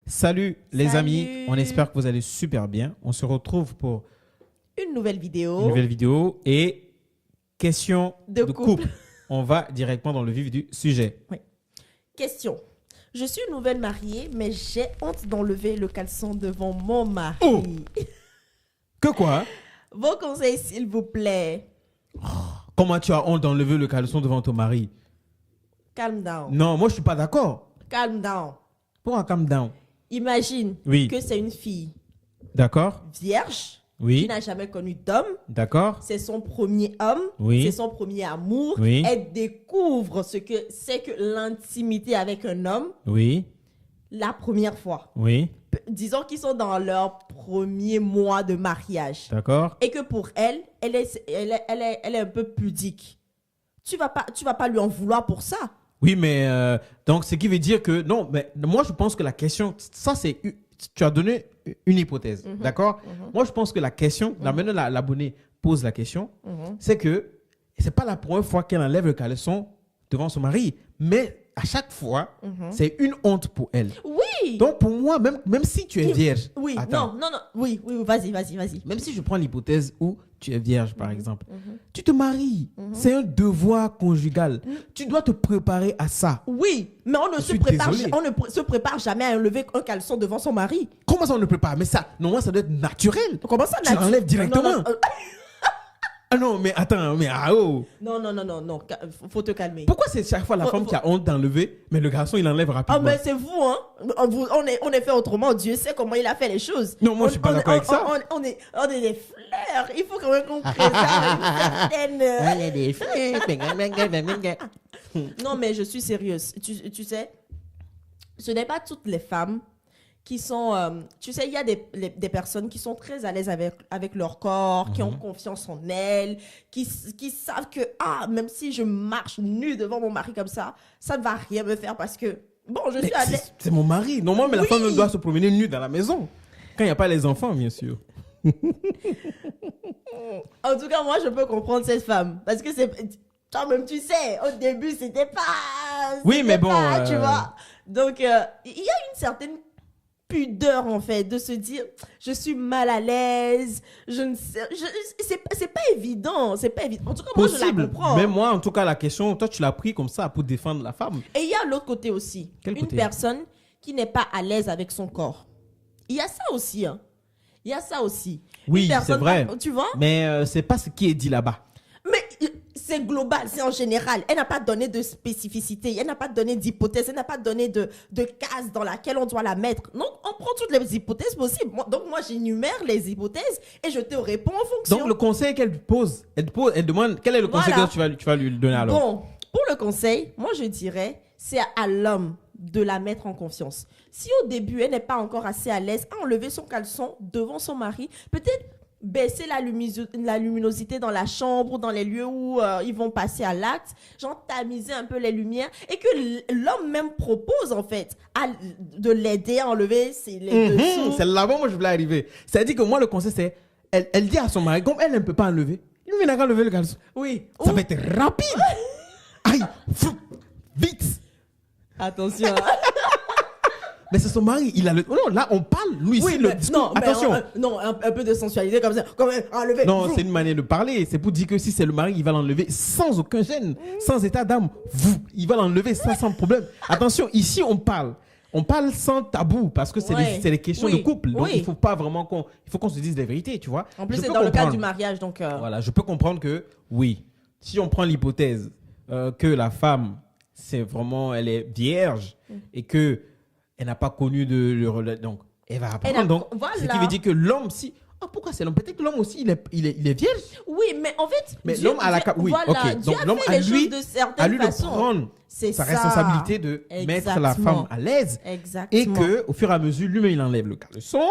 Salut les Salut. amis, on espère que vous allez super bien. On se retrouve pour Une nouvelle vidéo. une nouvelle vidéo et question De de couple. couple. On va directement dans le vif du sujet. Question. Je suis une nouvelle mariée, mais j'ai honte d'enlever le caleçon devant mon mari. Oh. Que quoi? Vos conseils, s'il vous plaît. Comment tu as honte d'enlever le caleçon devant ton mari? Calm down. Non, moi je suis pas d'accord. Calm down. Pourquoi calm down? Imagine Oui. que c'est une fille D'accord? vierge Oui. qui n'a jamais connu d'homme. D'accord? C'est son premier homme. Oui. C'est son premier amour. Oui. Elle découvre ce que c'est que l'intimité avec un homme Oui. la première fois. Oui. Disons qu'ils sont dans leur premier mois de mariage. D'accord? Et que pour elle, elle est un peu pudique. Tu vas pas lui en vouloir pour ça. Oui, mais donc ce qui veut dire que non, mais moi je pense que la question, ça c'est, tu as donné une hypothèse, d'accord? Moi je pense que la question, la manière dont l'abonné pose la question, c'est que c'est pas la première fois qu'elle enlève le caleçon devant son mari, mais à chaque fois, c'est une honte pour elle. Oui. Donc pour moi, même si tu es vierge, Oui, attends, non. Oui, vas-y. même si je prends l'hypothèse où tu es vierge, par exemple, tu te maries. C'est un devoir conjugal. Tu dois te préparer à ça. Oui, mais on ne Je se suis prépare, désolé. se prépare jamais à enlever un caleçon devant son mari. Comment ça, on ne prépare? Mais ça, non, ça doit être naturel. Comment ça, Tu l'enlèves directement. Non, Ah non, mais attends, mais ah oh. non, faut te calmer. Pourquoi c'est chaque fois la femme qui a honte d'enlever, mais le garçon, il enlève Ah, rapidement? mais c'est vous, hein. On est fait autrement. Dieu sait comment il a fait les choses. Non, moi, je suis pas d'accord avec ça. On est des fleurs. Il faut quand même qu'on préserve une certaine... des fleurs. Non, mais je suis sérieuse. Tu sais, ce n'est pas toutes les femmes qui sont... tu sais, il y a des personnes qui sont très à l'aise avec leur corps, qui ont confiance en elles, qui savent que, même si je marche nue devant mon mari comme ça ne va rien me faire parce que, bon, je suis à l'aise. C'est mon mari. Normalement, mais la Oui. femme elle doit se promener nue dans la maison. Quand il n'y a pas les enfants, bien sûr. En tout cas, moi, je peux comprendre cette femme. Parce que c'est... Toi-même, tu sais, au début, c'était pas... Oui, mais bon, Tu vois. Donc, il y a une certaine pudeur, en fait, de se dire, je suis mal à l'aise, je ne sais... c'est pas évident, c'est pas évident. En tout cas, moi, je la comprends. Mais moi, en tout cas, la question, toi, tu l'as pris comme ça pour défendre la femme. Et il y a l'autre côté aussi. Quel Une côté? personne qui n'est pas à l'aise avec son corps. Il y a ça aussi, hein. Il y a ça aussi. Oui, Une personne c'est vrai. Tu vois? Mais c'est pas ce qui est dit là-bas. Mais c'est global, c'est en général. Elle n'a pas donné de spécificité, elle n'a pas donné d'hypothèse, elle n'a pas donné de case dans laquelle on doit la mettre. Donc, on prend toutes les hypothèses possibles. Donc, moi, j'énumère les hypothèses et je te réponds en fonction. Donc, le conseil qu'elle pose, elle demande quel est le conseil Voilà. que tu vas lui donner alors? Bon, pour le conseil, moi, je dirais, c'est à l'homme de la mettre en confiance. Si au début, elle n'est pas encore assez à l'aise à enlever son caleçon devant son mari, peut-être baisser la luminosité dans la chambre, dans les lieux où ils vont passer à l'acte, genre tamiser un peu les lumières et que l'homme même propose en fait de l'aider à enlever les dessous. C'est là-bas moi je voulais arriver. C'est-à-dire que moi le conseil c'est, elle dit à son mari, comme elle ne peut pas enlever, lui il n'a qu'à enlever le caleçon. Oui. Ça va être rapide. Aïe, vite. Attention. Mais c'est son mari, il a le... Non, là on parle, lui ici, le discours. Attention. Un peu de sensualité comme ça. Comme enlever. Non, c'est une manière de parler. C'est pour dire que si c'est le mari, il va l'enlever sans aucun gêne, sans état d'âme. Il va l'enlever sans problème. Attention, ici on parle. On parle sans tabou parce que c'est des questions de couple. Donc il faut pas vraiment il faut qu'on se dise la vérité, tu vois. En plus, c'est dans le cadre du mariage. Donc, Voilà, je peux comprendre que oui, si on prend l'hypothèse que la femme, c'est vraiment, elle est vierge et que elle n'a pas connu donc elle va apprendre. Donc, voilà. ce qui veut dire que l'homme, si... Ah, pourquoi c'est l'homme? Peut-être que l'homme aussi, il est vierge. Oui, mais en fait... Mais l'homme a la... Oui, voilà, ok. Dieu Donc a l'homme fait a les lui, choses de certaines de façons. prendre C'est sa ça. responsabilité de mettre la femme à l'aise. Exactement. Et qu'au fur et à mesure, lui-même, il enlève le caleçon.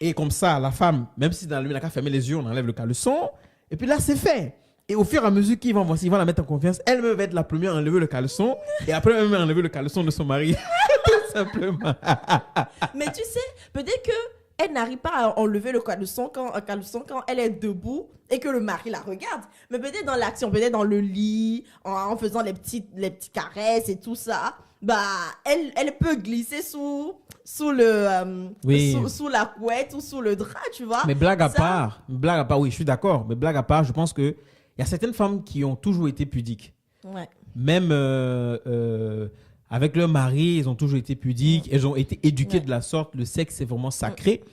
Et comme ça, la femme, même si dans lui, il n'a qu'à fermer les yeux, on enlève le caleçon. Et puis là, c'est fait. Et au fur et à mesure qu'il va la mettre en confiance, elle-même va être la première à enlever le caleçon. Et après, elle va enlever le caleçon de son mari. Tout simplement. Mais tu sais, peut-être que elle n'arrive pas à enlever le caleçon quand elle est debout et que le mari la regarde. Mais peut-être dans l'action, peut-être dans le lit, en faisant les petites caresses et tout ça, bah, elle peut glisser sous la couette ou sous le drap, tu vois. Mais blague à part, oui, je suis d'accord. Mais blague à part, je pense qu'il y a certaines femmes qui ont toujours été pudiques. Ouais. Même avec leur mari, ils ont toujours été pudiques. Elles ont été éduquées de la sorte. Le sexe, c'est vraiment sacré.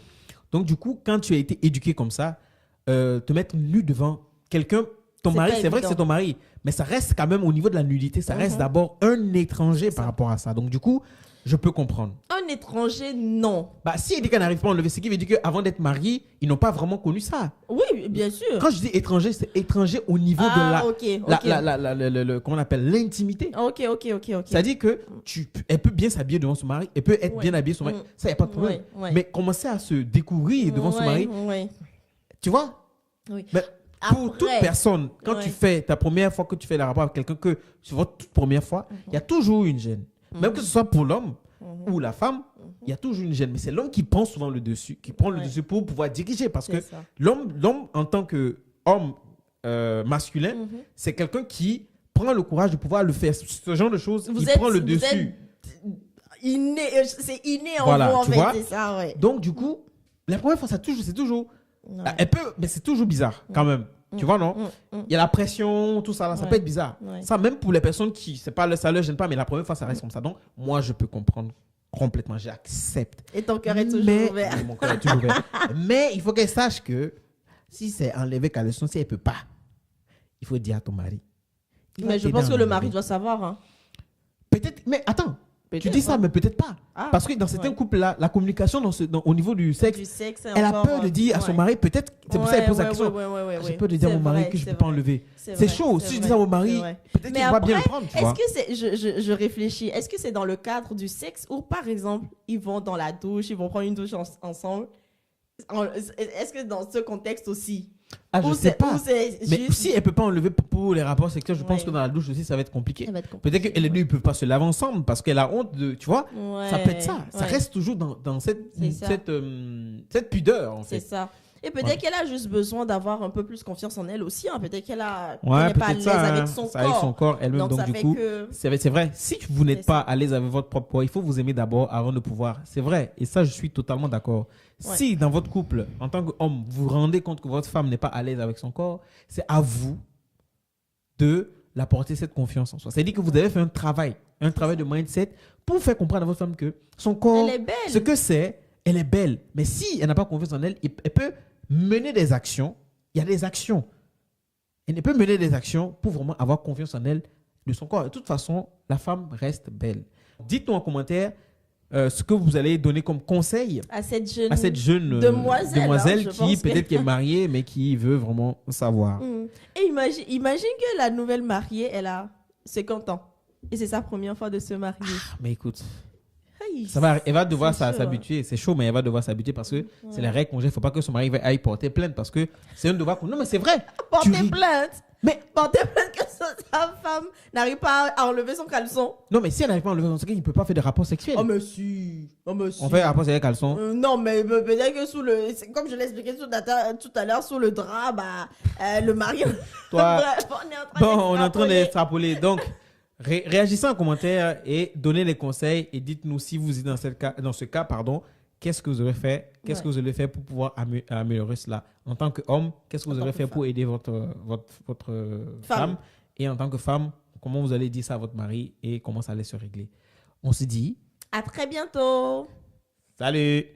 Donc, du coup, quand tu as été éduqué comme ça, te mettre nu devant quelqu'un, ton mari, c'est vrai que c'est ton mari, mais ça reste quand même au niveau de la nudité, ça reste d'abord un étranger par rapport à ça. Donc, du coup, je peux comprendre. Un étranger, non. Bah, si elle dit qu'elle n'arrive pas à enlever, ce qui veut dire qu'avant d'être mariés, ils n'ont pas vraiment connu ça. Oui, bien sûr. Quand je dis étranger, c'est étranger au niveau de comment on appelle, l'intimité. Ok. C'est-à-dire que elle peut bien s'habiller devant son mari, elle peut être bien habillée son mari, ça, il n'y a pas de problème. Mais commencer à se découvrir devant son mari, tu vois? Oui. Mais pour toute personne, quand tu fais ta première fois que tu fais le rapport avec quelqu'un, que c'est votre toute première fois, il y a toujours une gêne. Même que ce soit pour l'homme ou la femme, il y a toujours une gêne. Mais c'est l'homme qui prend souvent le dessus, qui prend le dessus pour pouvoir diriger. Parce que l'homme, en tant qu'homme masculin, c'est quelqu'un qui prend le courage de pouvoir le faire. Ce genre de choses, prend le dessus. C'est inné en vous, en fait. C'est ça, ouais. Donc, du coup, la première fois, c'est toujours... mais c'est toujours bizarre, quand même. Tu vois, non? Il y a la pression, tout ça, là, ça peut être bizarre. Ça, même pour les personnes qui, ça ne leur gêne pas, mais la première fois, ça reste comme ça. Donc, moi, je peux comprendre complètement, j'accepte. Et ton cœur est toujours ouvert. Mon cœur est toujours ouvert. Mais il faut qu'elle sache que si c'est enlevé caleçon, si elle ne peut pas, il faut dire à ton mari. Mais je pense que le mari doit savoir. Hein. Peut-être, mais attends. Tu dis ça, mais peut-être pas. Parce que dans certains couples-là, la communication au niveau du sexe, elle a peur de dire à son mari, peut-être, c'est pour ça qu'elle pose la question. J'ai peur de dire à mon mari que je ne peux pas enlever. C'est chaud. Si je dis à mon mari, peut-être qu'il va bien le prendre. Est-ce que je réfléchis, est-ce que c'est dans le cadre du sexe ou par exemple, ils vont dans la douche, ils vont prendre une douche ensemble? Est-ce que dans ce contexte aussi? Je ne sais pas. Mais si elle ne peut pas enlever pour les rapports sexuels, je pense que dans la douche aussi, ça va être compliqué. Peut-être qu'elle et lui ne peuvent pas se laver ensemble parce qu'elle a honte de. Tu vois, ça peut être ça. Ça reste toujours dans cette pudeur, en fait. C'est ça. Et peut-être qu'elle a juste besoin d'avoir un peu plus confiance en elle aussi. Hein. Peut-être qu'elle n'est pas à l'aise avec son corps. Avec son corps elle-même. Donc du coup, c'est vrai. Si vous n'êtes pas à l'aise avec votre propre corps, il faut vous aimer d'abord avant de pouvoir. C'est vrai. Et ça, je suis totalement d'accord. Si dans votre couple, en tant qu'homme, vous vous rendez compte que votre femme n'est pas à l'aise avec son corps, c'est à vous de l'apporter cette confiance en soi. C'est-à-dire que vous avez fait un travail de mindset pour faire comprendre à votre femme que son corps, elle est belle. Ce que c'est, elle est belle. Mais si elle n'a pas confiance en elle, elle peut mener des actions. Il y a des actions. Elle peut mener des actions pour vraiment avoir confiance en elle, de son corps. De toute façon, la femme reste belle. Dites-nous en commentaire ce que vous allez donner comme conseil à cette jeune demoiselle qui peut-être qui est mariée, mais qui veut vraiment savoir. Et imagine que la nouvelle mariée, elle a 50 ans. Et c'est sa première fois de se marier. Mais écoute... elle va devoir s'habituer. C'est chaud, mais elle va devoir s'habituer parce que c'est la règle. Il ne faut pas que son mari aille porter plainte parce que c'est un devoir. Non, mais c'est vrai. Porter plainte que sa femme n'arrive pas à enlever son caleçon. Non, mais si elle n'arrive pas à enlever son caleçon, il ne peut pas faire de rapport sexuel. Oh, mais si. On fait un rapport sexuel caleçon. Non, mais peut-être que comme je l'ai expliqué tout à l'heure, sous le drap, le mari. Toi, on est en train d'extrapoler. Donc, réagissez en commentaire et donnez les conseils et dites-nous si vous êtes dans ce cas, qu'est-ce que vous aurez fait, qu'est-ce que vous allez faire pour pouvoir améliorer cela. En tant qu'homme, qu'est-ce que vous aurez fait pour aider votre femme. Et en tant que femme, comment vous allez dire ça à votre mari et comment ça allait se régler. On se dit à très bientôt. Salut.